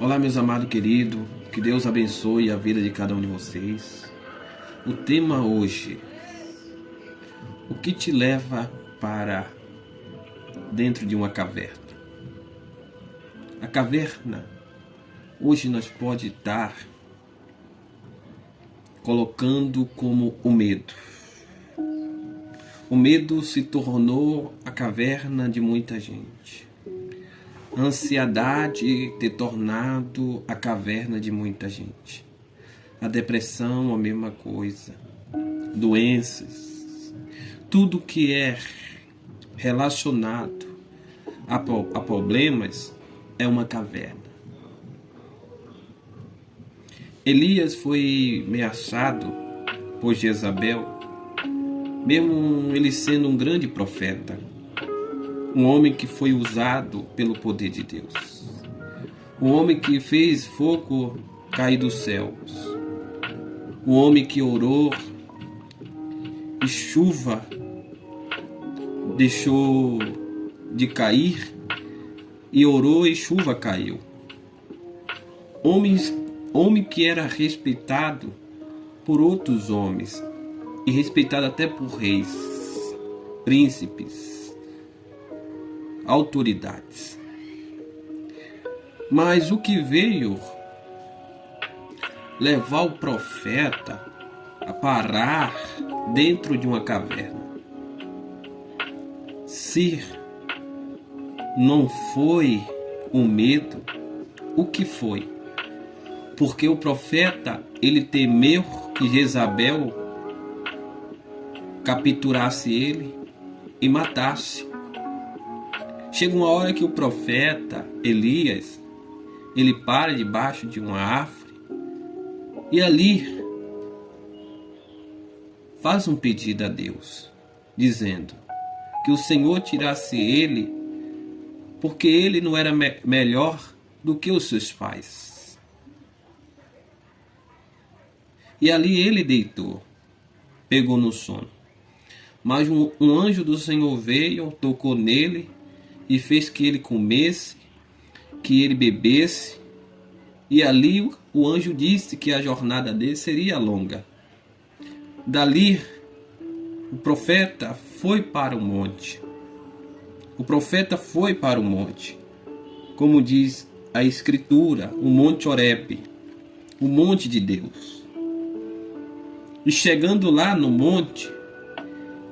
Olá, meus amados queridos, que Deus abençoe a vida de cada um de vocês. O tema hoje: o que te leva para dentro de uma caverna? A caverna, hoje nós pode estar colocando como o medo. O medo se tornou a caverna de muita gente. A ansiedade ter tornado a caverna de muita gente. A depressão, a mesma coisa. Doenças. Tudo que é relacionado a problemas é uma caverna. Elias foi ameaçado por Jezabel, mesmo ele sendo um grande profeta, um homem que foi usado pelo poder de Deus, um homem que fez fogo cair dos céus, um homem que orou e chuva deixou de cair, e orou e chuva caiu. Homem que era respeitado por outros homens e respeitado até por reis, príncipes, autoridades. Mas o que veio levar o profeta a parar dentro de uma caverna? Se não foi o medo, o que foi? Porque o profeta, ele temeu que Jezabel capturasse ele e matasse. Chega uma hora que o profeta Elias, ele para debaixo de uma árvore e ali faz um pedido a Deus, dizendo que o Senhor tirasse ele, porque ele não era melhor do que os seus pais. E ali ele deitou, pegou no sono. Mas um anjo do Senhor veio, tocou nele e fez que ele comesse, que ele bebesse. E ali o anjo disse que a jornada dele seria longa. Dali o profeta foi para o monte. O profeta foi para o monte, como diz a Escritura, o Monte Horebe, o monte de Deus. E chegando lá no monte,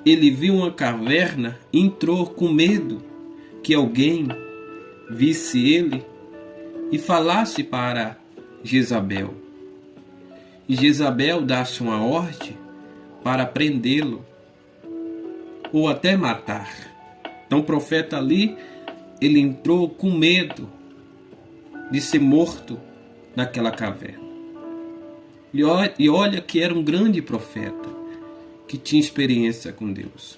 ele viu uma caverna, entrou com medo que alguém visse ele e falasse para Jezabel. E Jezabel desse uma ordem para prendê-lo ou até matar. Então o profeta ali, ele entrou com medo de ser morto naquela caverna. E olha que era um grande profeta, que tinha experiência com Deus.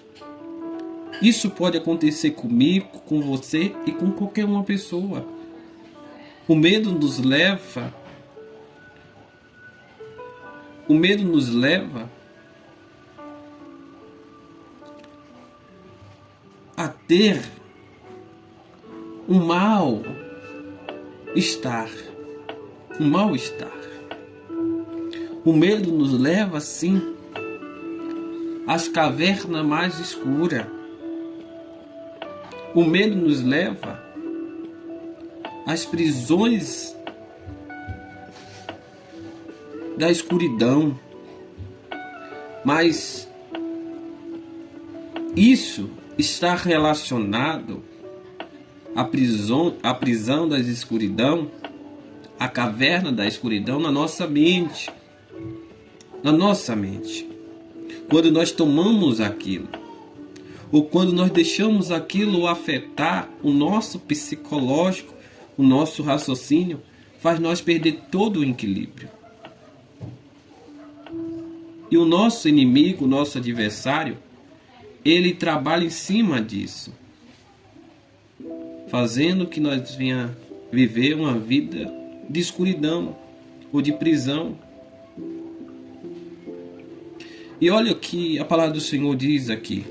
Isso pode acontecer comigo, com você e com qualquer uma pessoa. O medo nos leva a ter um mal-estar. O medo nos leva, sim, às cavernas mais escuras. O medo nos leva às prisões da escuridão. Mas isso está relacionado à prisão da escuridão, à caverna da escuridão na nossa mente. Na nossa mente. Quando nós tomamos aquilo, ou quando nós deixamos aquilo afetar o nosso psicológico, o nosso raciocínio, faz nós perder todo o equilíbrio. E o nosso inimigo, o nosso adversário, ele trabalha em cima disso, fazendo que nós venha viver uma vida de escuridão ou de prisão. E olha o que a palavra do Senhor diz aqui.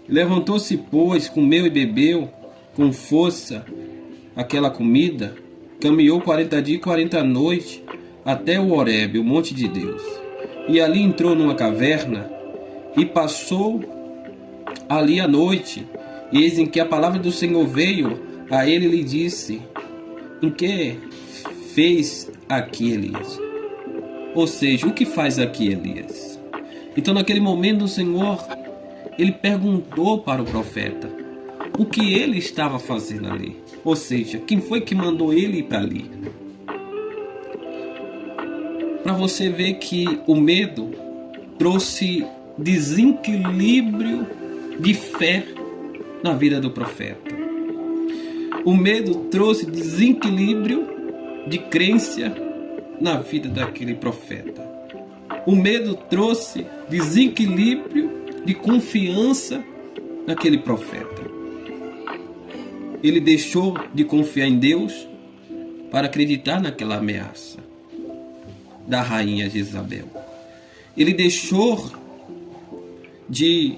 Levantou-se, pois, comeu e bebeu com força aquela comida, caminhou 40 dias e 40 noites até o Horebe, o monte de Deus. E ali entrou numa caverna e passou ali a noite. Eis em que a palavra do Senhor veio a ele e lhe disse: em que fez aqui Elias? Ou seja, o que faz aqui Elias? Então naquele momento o Senhor, ele perguntou para o profeta o que ele estava fazendo ali. Ou seja, quem foi que mandou ele ir para ali? Para você ver que o medo trouxe desequilíbrio de fé na vida do profeta. O medo trouxe desequilíbrio de crença na vida daquele profeta. O medo trouxe desequilíbrio de confiança naquele profeta. Ele deixou de confiar em Deus para acreditar naquela ameaça da rainha Jezabel. Ele deixou de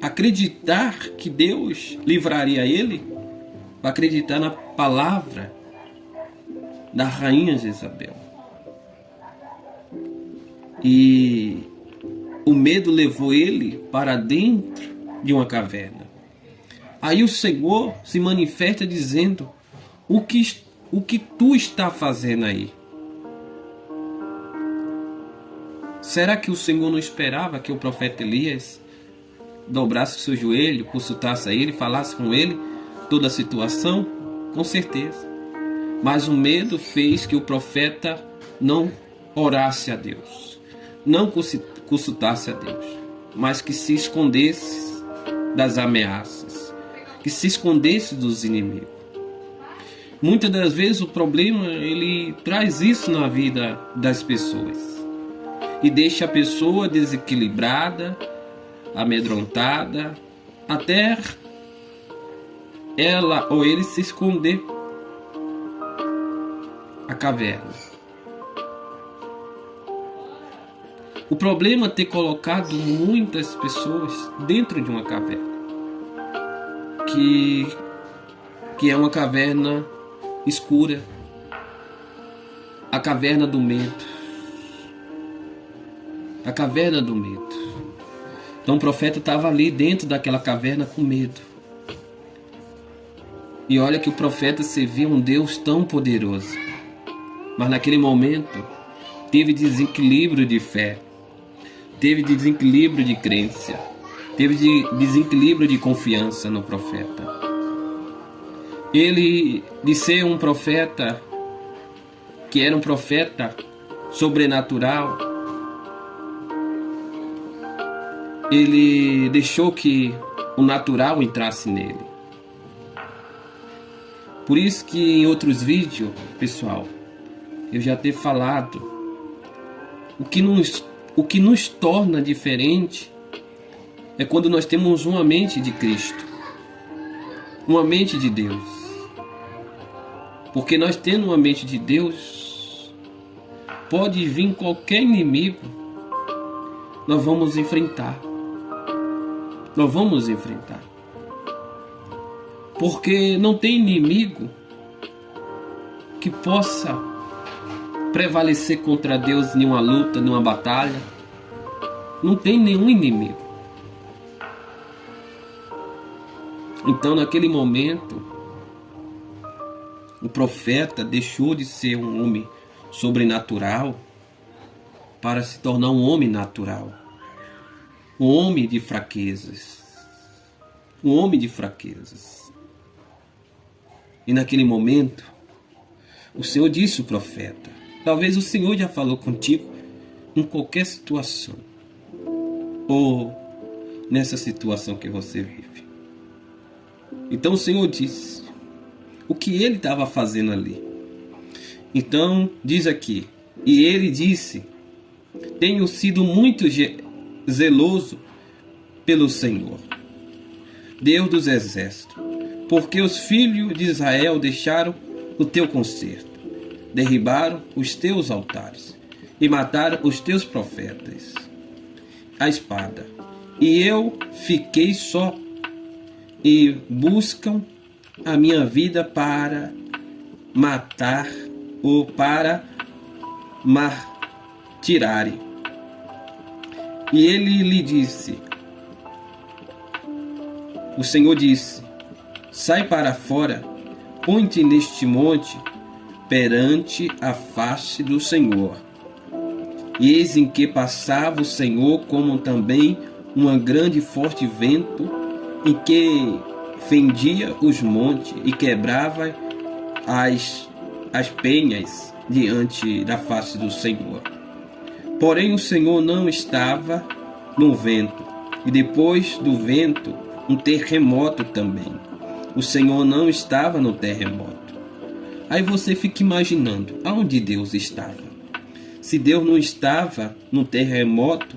acreditar que Deus livraria ele para acreditar na palavra da rainha Jezabel. E o medo levou ele para dentro de uma caverna. Aí o Senhor se manifesta dizendo: o que tu está fazendo aí? Será que o Senhor não esperava que o profeta Elias dobrasse o seu joelho, consultasse a ele, falasse com ele toda a situação? Com certeza. Mas o medo fez que o profeta não orasse a Deus, não consultasse a Deus, mas que se escondesse das ameaças, que se escondesse dos inimigos. Muitas das vezes o problema, ele traz isso na vida das pessoas e deixa a pessoa desequilibrada, amedrontada, até ela ou ele se esconder a caverna. O problema é ter colocado muitas pessoas dentro de uma caverna, que é uma caverna escura, a caverna do medo. A caverna do medo. Então o profeta estava ali dentro daquela caverna com medo. E olha que o profeta servia um Deus tão poderoso. Mas naquele momento teve desequilíbrio de fé, teve desequilíbrio de crença, teve desequilíbrio de confiança no profeta. Ele, de ser um profeta que era um profeta sobrenatural, ele deixou que o natural entrasse nele. Por isso que em outros vídeos, pessoal, eu já tenho falado, o que nos torna diferente é quando nós temos uma mente de Cristo, uma mente de Deus. Porque nós tendo uma mente de Deus, pode vir qualquer inimigo, nós vamos enfrentar. Nós vamos enfrentar. Porque não tem inimigo que possa prevalecer contra Deus em uma luta, em uma batalha. Não tem nenhum inimigo. Então, naquele momento, o profeta deixou de ser um homem sobrenatural para se tornar um homem natural. Um homem de fraquezas. Um homem de fraquezas. E naquele momento, o Senhor disse ao profeta: talvez o Senhor já falou contigo em qualquer situação, ou nessa situação que você vive. Então o Senhor disse o que ele estava fazendo ali. Então diz aqui: e ele disse: tenho sido muito zeloso pelo Senhor, Deus dos exércitos, porque os filhos de Israel deixaram o teu concerto, derribaram os teus altares e mataram os teus profetas, a espada, e eu fiquei só, e buscam a minha vida para matar ou para tirarem. E ele lhe disse, o Senhor disse, sai para fora, põe-te neste monte, perante a face do Senhor. E eis em que passava o Senhor, como também um grande e forte vento, em que fendia os montes e quebrava as penhas diante da face do Senhor. Porém o Senhor não estava no vento, e depois do vento um terremoto também. O Senhor não estava no terremoto. Aí você fica imaginando, aonde Deus estava? Se Deus não estava no terremoto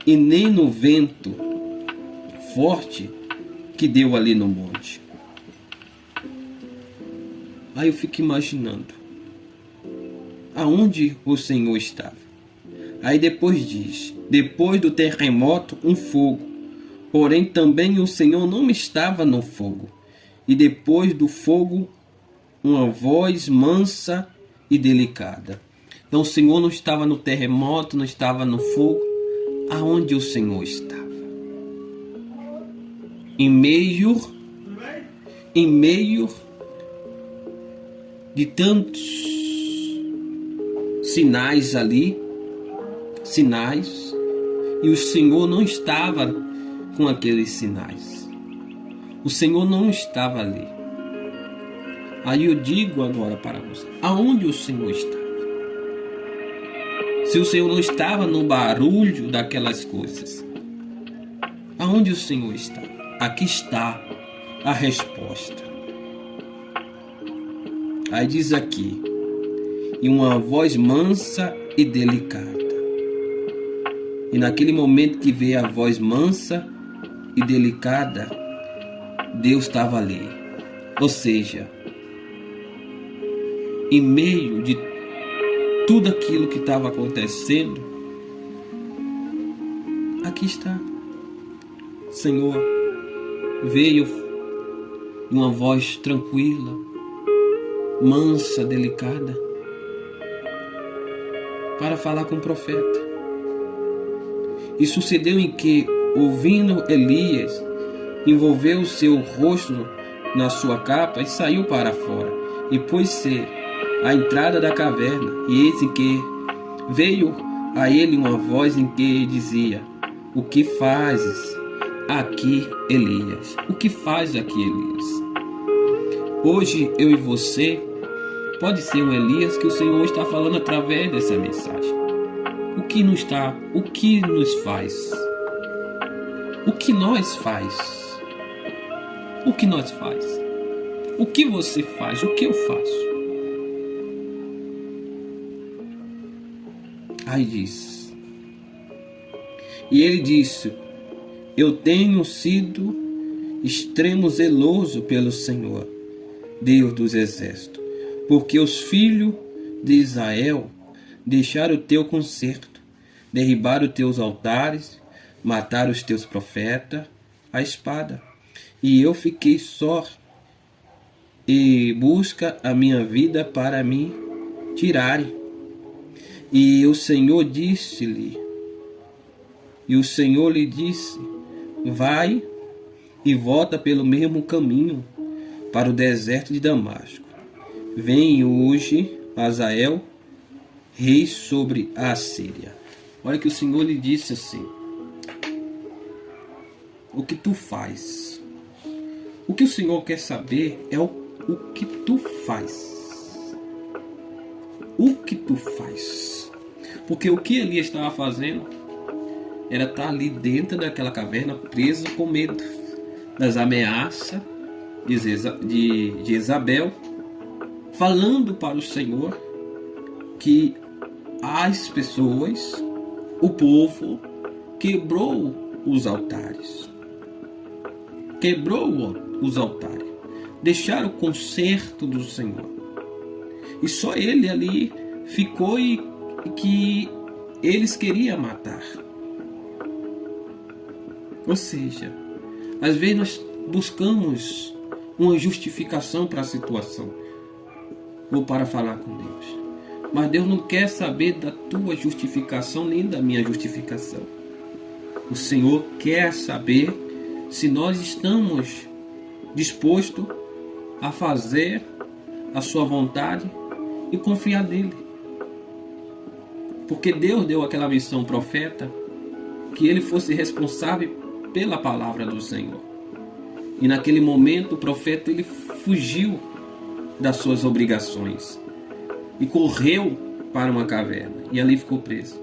e nem no vento forte que deu ali no monte. Aí eu fico imaginando, aonde o Senhor estava? Aí depois diz, depois do terremoto um fogo, porém também o Senhor não estava no fogo. E depois do fogo uma voz mansa e delicada. Então o Senhor não estava no terremoto, não estava no fogo. Aonde o Senhor estava? Em meio de tantos sinais ali, e o Senhor não estava com aqueles sinais. O Senhor não estava ali. Aí eu digo agora para você, aonde o Senhor estava? Se o Senhor não estava no barulho daquelas coisas, aonde o Senhor está? Aqui está a resposta. Aí diz aqui, e uma voz mansa e delicada. E naquele momento que veio a voz mansa e delicada, Deus estava ali. Ou seja, em meio de tudo aquilo que estava acontecendo, aqui está. Senhor, veio uma voz tranquila, mansa, delicada, para falar com o profeta. E sucedeu em que, ouvindo Elias, envolveu o seu rosto na sua capa e saiu para fora, e pôs-se à entrada da caverna, e eis em que veio a ele uma voz em que dizia, o que fazes aqui, Elias? O que faz aqui, Elias? Hoje, eu e você, pode ser um Elias que o Senhor está falando através dessa mensagem. O que nos faz? O que nós faz? O que nós faz? O que você faz? O que eu faço? Aí diz, e ele disse, eu tenho sido extremo zeloso pelo Senhor, Deus dos exércitos, porque os filhos de Israel deixaram o teu concerto, derribaram os teus altares, mataram os teus profetas à espada. E eu fiquei só e busca a minha vida para me tirarem. E o Senhor disse-lhe, vai e volta pelo mesmo caminho para o deserto de Damasco. Vem hoje Azael, rei sobre a Síria. Olha que o Senhor lhe disse assim, o que tu faz? O que o Senhor quer saber é o que tu faz. O que tu faz? Porque o que Elias estava fazendo era estar ali dentro daquela caverna, preso com medo das ameaças de Jezabel, falando para o Senhor que as pessoas, o povo, quebrou os altares. Deixaram o concerto do Senhor. E só ele ali ficou e que eles queriam matar. Ou seja, às vezes nós buscamos uma justificação para a situação ou para falar com Deus. Mas Deus não quer saber da tua justificação nem da minha justificação. O Senhor quer saber se nós estamos dispostos a fazer a sua vontade e confiar nele. Porque Deus deu aquela missão ao profeta que ele fosse responsável pela palavra do Senhor. E naquele momento o profeta ele fugiu das suas obrigações e correu para uma caverna e ali ficou preso.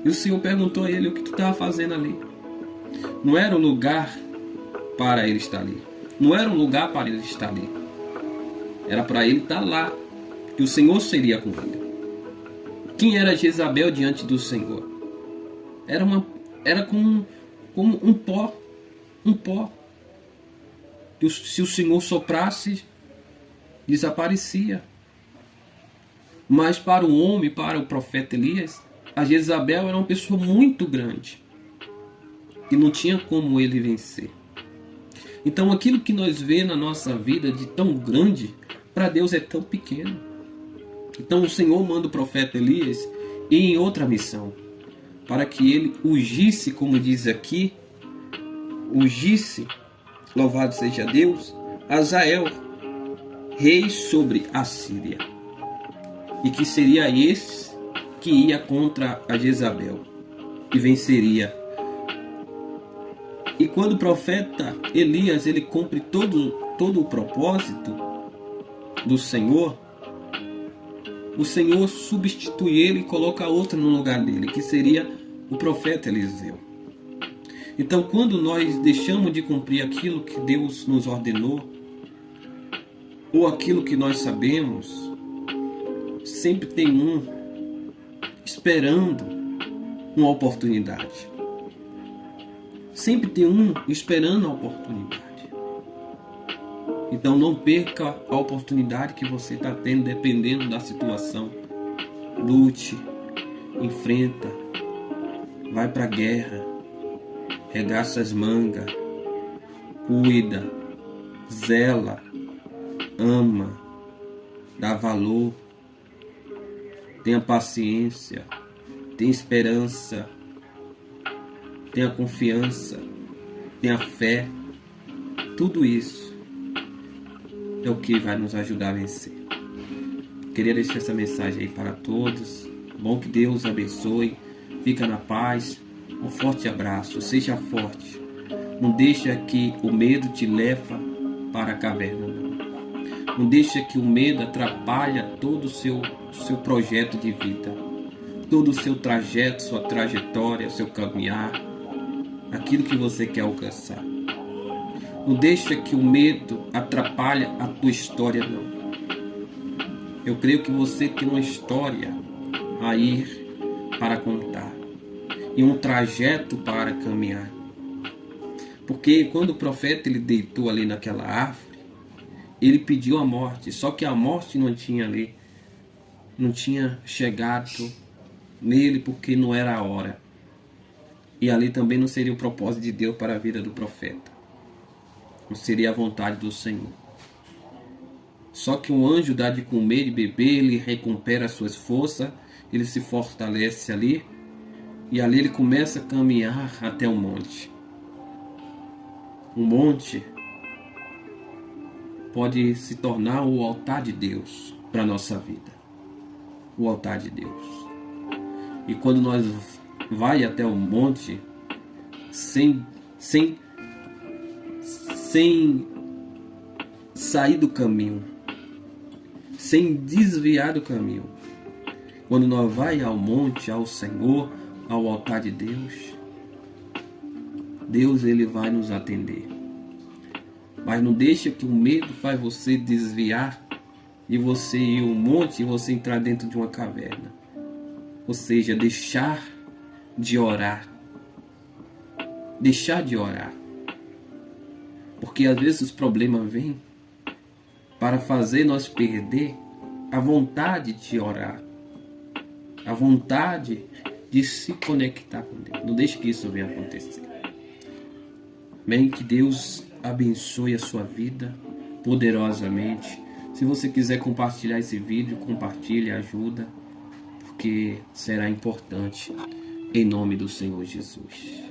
E o Senhor perguntou a ele: o que tu estava fazendo ali? Não era o lugar para ele estar ali. Não era um lugar para ele estar ali. Era para ele estar lá, que o Senhor seria com ele. Quem era Jezabel diante do Senhor? Era como um pó. Um pó. Que se o Senhor soprasse, desaparecia. Mas para o homem, para o profeta Elias, a Jezabel era uma pessoa muito grande. E não tinha como ele vencer. Então aquilo que nós vemos na nossa vida de tão grande, para Deus é tão pequeno. Então o Senhor manda o profeta Elias em outra missão, para que ele ungisse, como diz aqui, ungisse, louvado seja Deus, Azael, rei sobre a Síria. E que seria esse que ia contra a Jezabel e venceria. E quando o profeta Elias ele cumpre todo o propósito do Senhor, o Senhor substitui ele e coloca outro no lugar dele, que seria o profeta Eliseu. Então, quando nós deixamos de cumprir aquilo que Deus nos ordenou, ou aquilo que nós sabemos, sempre tem um esperando uma oportunidade. Sempre tem um esperando a oportunidade. Então não perca a oportunidade que você está tendo, dependendo da situação. Lute, enfrenta, vai para a guerra, regaça as mangas, cuida, zela, ama, dá valor, tenha paciência, tenha esperança, tenha confiança, tenha fé. Tudo isso é o que vai nos ajudar a vencer. Queria deixar essa mensagem aí para todos. Bom, que Deus abençoe. Fica na paz. Um forte abraço. Seja forte. Não deixa que o medo te leve para a caverna, não. Não deixa que o medo atrapalhe todo o seu projeto de vida. Todo o seu trajeto, sua trajetória, seu caminhar. Aquilo que você quer alcançar. Não deixa que o medo atrapalhe a tua história, não. Eu creio que você tem uma história a ir para contar. E um trajeto para caminhar. Porque quando o profeta ele deitou ali naquela árvore, ele pediu a morte. Só que a morte não tinha chegado nele porque não era a hora. E ali também não seria o propósito de Deus para a vida do profeta. Não seria a vontade do Senhor. Só que um anjo dá de comer e beber, ele recupera as suas forças, ele se fortalece ali, e ali ele começa a caminhar até o monte. O monte pode se tornar o altar de Deus para a nossa vida. O altar de Deus. E quando nós vai até o monte sem sair do caminho, sem desviar do caminho. Quando nós vai ao monte, ao Senhor, ao altar de Deus, Deus ele vai nos atender. Mas não deixa que o medo faz você desviar e você ir ao monte e você entrar dentro de uma caverna. Ou seja, deixar de orar. Deixar de orar. Porque às vezes os problemas vêm para fazer nós perder a vontade de orar. A vontade de se conectar com Deus. Não deixe que isso venha acontecer. Amém? Que Deus abençoe a sua vida poderosamente. Se você quiser compartilhar esse vídeo, compartilhe, ajuda, porque será importante em nome do Senhor Jesus.